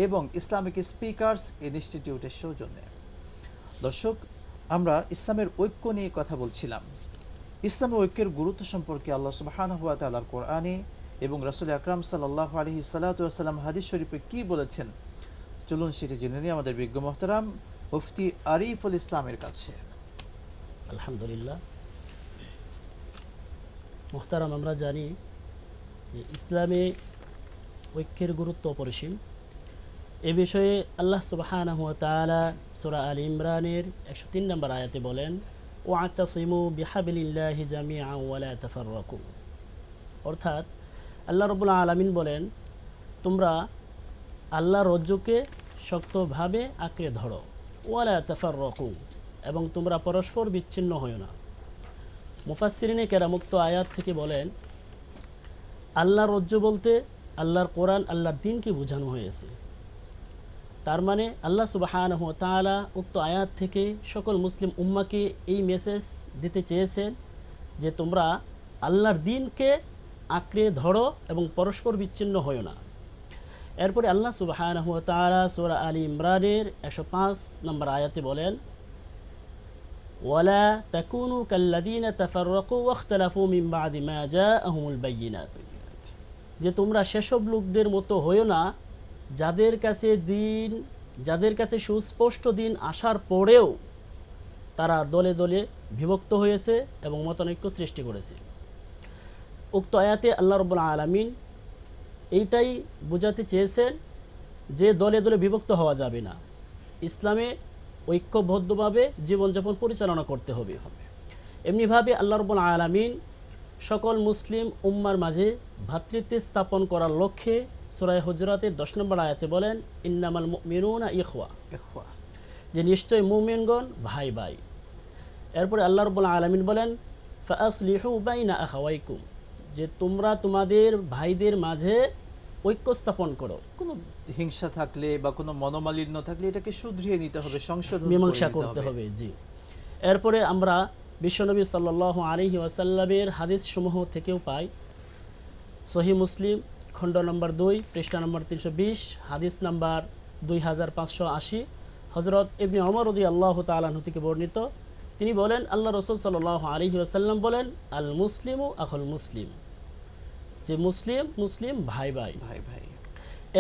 এবং Islamic speakers ইনস্টিটিউটের সৌজন্যে। দর্শক, আমরা ইসলামের ঐক্য নিয়ে কথা বলছিলাম। ইসলামের ঐক্যের গুরুত্ব সম্পর্কে আল্লাহ সুবহানাহু ওয়া তাআলার কোরআনে এবং রাসূল আকরাম সাল্লাল্লাহু আলাইহি সাল্লাম হাদিস শরীফে কি বলেছেন, চলুন সেটি জেনে নিই আমাদের বিজ্ঞ মুহতারাম মুফতি আরিফুল ইসলামের কাছে। আলহামদুলিল্লাহ মুহতারাম, আমরা জানি যে ইসলামে ঐক্যের গুরুত্ব অপরিসীম। এ বিষয়ে আল্লাহ সুবহানাহু ওয়া তাআলা সূরা আল ইমরানের 103 নম্বর আয়াতে বলেন, ওয়াতাসিমু বিহাবলিল্লাহি জামিআন ওয়া লা তাফাররাকু। অর্থাৎ আল্লাহ রাব্বুল আলামিন বলেন, তোমরা আল্লাহর রজ্জুকে শক্তভাবে আঁকড়ে ধরো, ওয়া লা তাফাররাকু, এবং তোমরা পরস্পর বিচ্ছিন্ন হয়ো না। মুফাসসিরিনে কেরাম উক্ত আয়াত থেকে বলেন, আল্লাহর রজ্জু বলতে আল্লাহর কোরআন, আল্লাহর দ্বীনকে বোঝানো হয়েছে। তার মানে আল্লাহ সুবহানাহু ওয়া তাআলা উক্ত আয়াত থেকে সকল মুসলিম উম্মাকে এই মেসেজ দিতে চেয়েছেন যে তোমরা আল্লাহর দ্বীনকে আঁকড়ে ধরো এবং পরস্পর বিচ্ছিন্ন হয়ো না। এরপরে আল্লাহ সুবহানাহু ওয়া তাআলা সূরা আল ইমরানের 105 নম্বর আয়াতে বলেন, ওয়ালা তাকুনু কাল্লাযীনা তাফাররাকু ওয়াখতালাফু মিন বা'দি মা জাআহুমুল বায়্যিনাত, যে তোমরা সেসব লোকদের মতো হয়ো না যাদের কাছে সুস্পষ্ট দিন আসার পরেও তারা দলে দলে বিভক্ত হয়েছে এবং মতানৈক্য সৃষ্টি করেছে। উক্ত আয়াতে আল্লাহ রাব্বুল আলামিন এইটাই বোঝাতে চেয়েছেন যে দলে দলে বিভক্ত হওয়া যাবে না, ইসলামে ঐক্যবদ্ধভাবে জীবনযাপন পরিচালনা করতে হবে। এমনিভাবে আল্লাহ রাব্বুল আলামিন সকল মুসলিম উম্মার মাঝে ভ্রাতৃত্ব স্থাপন করার লক্ষ্যে সূরা হুজুরাতের 10 নম্বর আয়াতে বলেন, ইন্নামাল মুমিনুনা ইখওয়া, যে নিশ্চয় মুমিনগণ ভাই ভাই। এরপরে আল্লাহ রাব্বুল আলামিন বলেন, ফাআসলিহু বাইনা আখাওয়াইকুম, যে তোমরা তোমাদের ভাইদের মাঝে ঐক্য স্থাপন করো। কোনো হিংসা থাকলে বা কোনো মনোমালিন্য থাকলে এটাকে শুধরিয়ে নিতে হবে, সংশোধন মীমাংসা করতে হবে। জি। এরপরে আমরা বিশ্বনবী সাল্লাল্লাহু আলাইহি ওয়াসাল্লামের হাদিস সমূহ থেকেও পাই। সহিহ মুসলিম খণ্ড নম্বর 2 পৃষ্ঠা নম্বর 320, হাদিস নাম্বার 2580, হযরত ইবনে ওমর রাদিয়াল্লাহু তাআলা আনহু থেকে বর্ণিত। তিনি বলেন, আল্লাহ রাসূল সাল্লাল্লাহু আলাইহি ওয়াসাল্লাম বলেন, আল মুসলিমু আখুল মুসলিম, যে মুসলিম মুসলিম ভাই ভাই।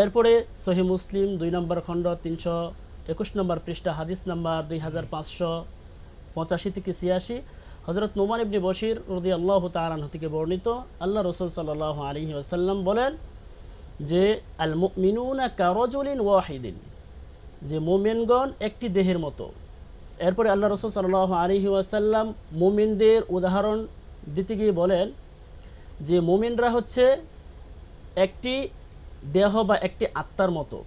এরপরে সহিহ মুসলিম 2 নম্বর খণ্ড 321 নম্বর পৃষ্ঠা, হাদিস নাম্বার 2585 থেকে 86, হযরত নোমান ইবনে বশির রাদিয়াল্লাহু তাআলা আনহু থেকে বর্ণিত। আল্লাহ রাসূল সাল্লাল্লাহু আলাইহি ওয়াসাল্লাম বলেন যে আল মুমিনুনা কারাজুলিন ওয়াহিদিন, যে মুমিনগণ একটি দেহের মতো। এরপরে আল্লাহ রাসূল সাল্লাল্লাহু আলাইহি ওয়াসাল্লাম মুমিনদের উদাহরণ দিতে গিয়ে বলেন যে মুমিনরা হচ্ছে একটি দেহ বা একটি আত্মার মতো।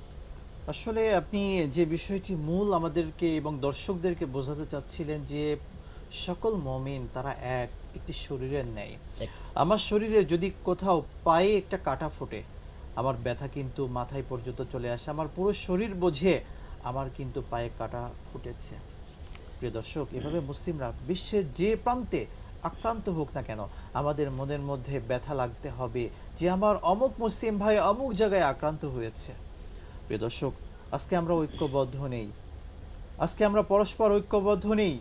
আসলে আপনি যে বিষয়টি মূল আমাদেরকে এবং দর্শকদেরকে বোঝাতে চাচ্ছিলেন যে সকল মুমিন তারা একটি শরীরের ন্যায়। আমার শরীরে যদি কোথাও পায়ে একটা কাটা ফোটে, আমার ব্যথা কিন্তু মাথায় পর্যন্ত চলে আসে, আমার পুরো শরীর বোঝে আমার কিন্তু পায়ে কাটা ফুটেছে। প্রিয় দর্শক, এভাবে মুসলিমরা বিশ্বের যে প্রান্তে আক্রান্ত হোক না কেন, আমাদের মনের মধ্যে ব্যথা লাগতে হবে যে আমার অমুক মুসলিম ভাই অমুক জায়গায় আক্রান্ত হয়েছে। প্রিয় দর্শক, আজকে আমরা ঐক্যবদ্ধ নেই, আজকে আমরা পরস্পর ঐক্যবদ্ধ নেই,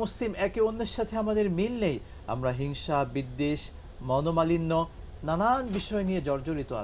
মুসলিম একে অন্যের সাথে আমাদের মিল নেই। আমরা হিংসা, বিদ্বেষ, মনোমালিন্য, নানান বিষয় নিয়ে জর্জরিত আছি।